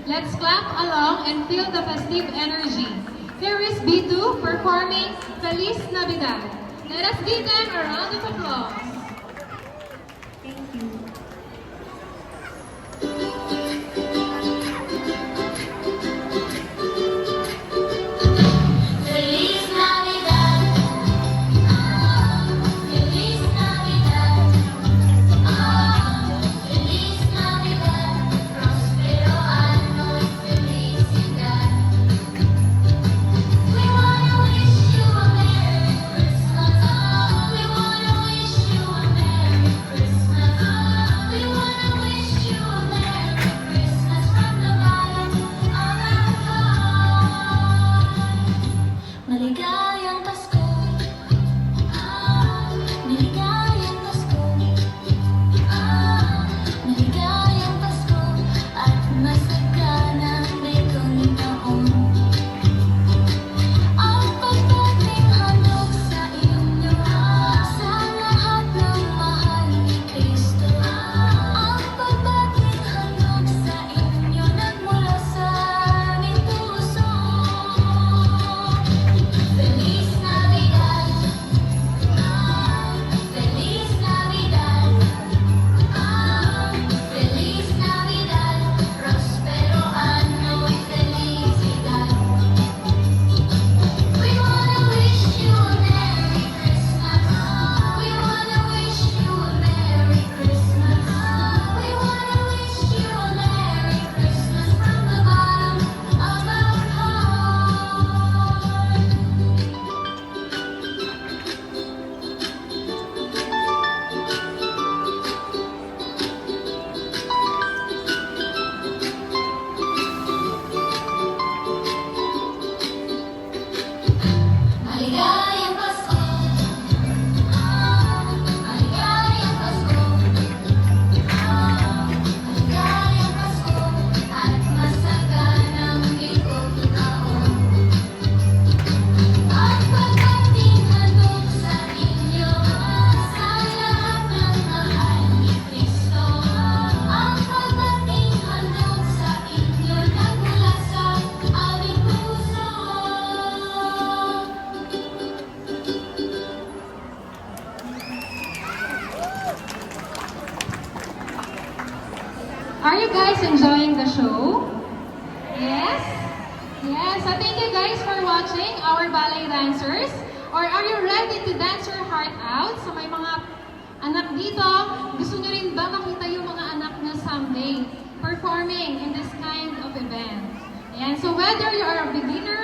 Let's clap along and feel the festive energy. Here is B2 performing Feliz Navidad. Let us give them a round of applause. Thank you. Feliz Navidad, Feliz Navidad, Feliz Navidad, próspero año y felicidad. We wanna wish you a Merry Christmas. We wanna wish you a Merry Christmas. We wanna wish you a Merry Christmas from the bottom of our heart. Maligayang Pasko, maligayang Pasko, maligayang Pasko, at masaganang bagong taon. Ang pagdating handog sa inyo, sa lahat ng mahal ni Kristo. Ang pagdating handog sa inyo, nagmula sa aming puso. Feliz Navidad, Feliz Navidad, Feliz Navidad, próspero año y felicidad. We wanna wish you a Merry Christmas. We wanna wish you a Merry Christmas. We wanna wish you a Merry Christmas from the bottom of our heart. Maligayang Pasko, maligayang Pasko, maligayang Pasko, at masaganang ligong taon. Ang pagdating handog sa inyo, sa lahat ng mahal ni Kristo. Ang pagdating handog sa inyo, nagmula sa aming puso. Are you guys enjoying the show? Yes? Yes, so thank you guys for watching our ballet dancers. Or are you ready to dance your heart out? So may mga anak dito, gusto niyo rin ba makita yung mga anak na someday performing in this kind of event? Ayan, so whether you are a beginner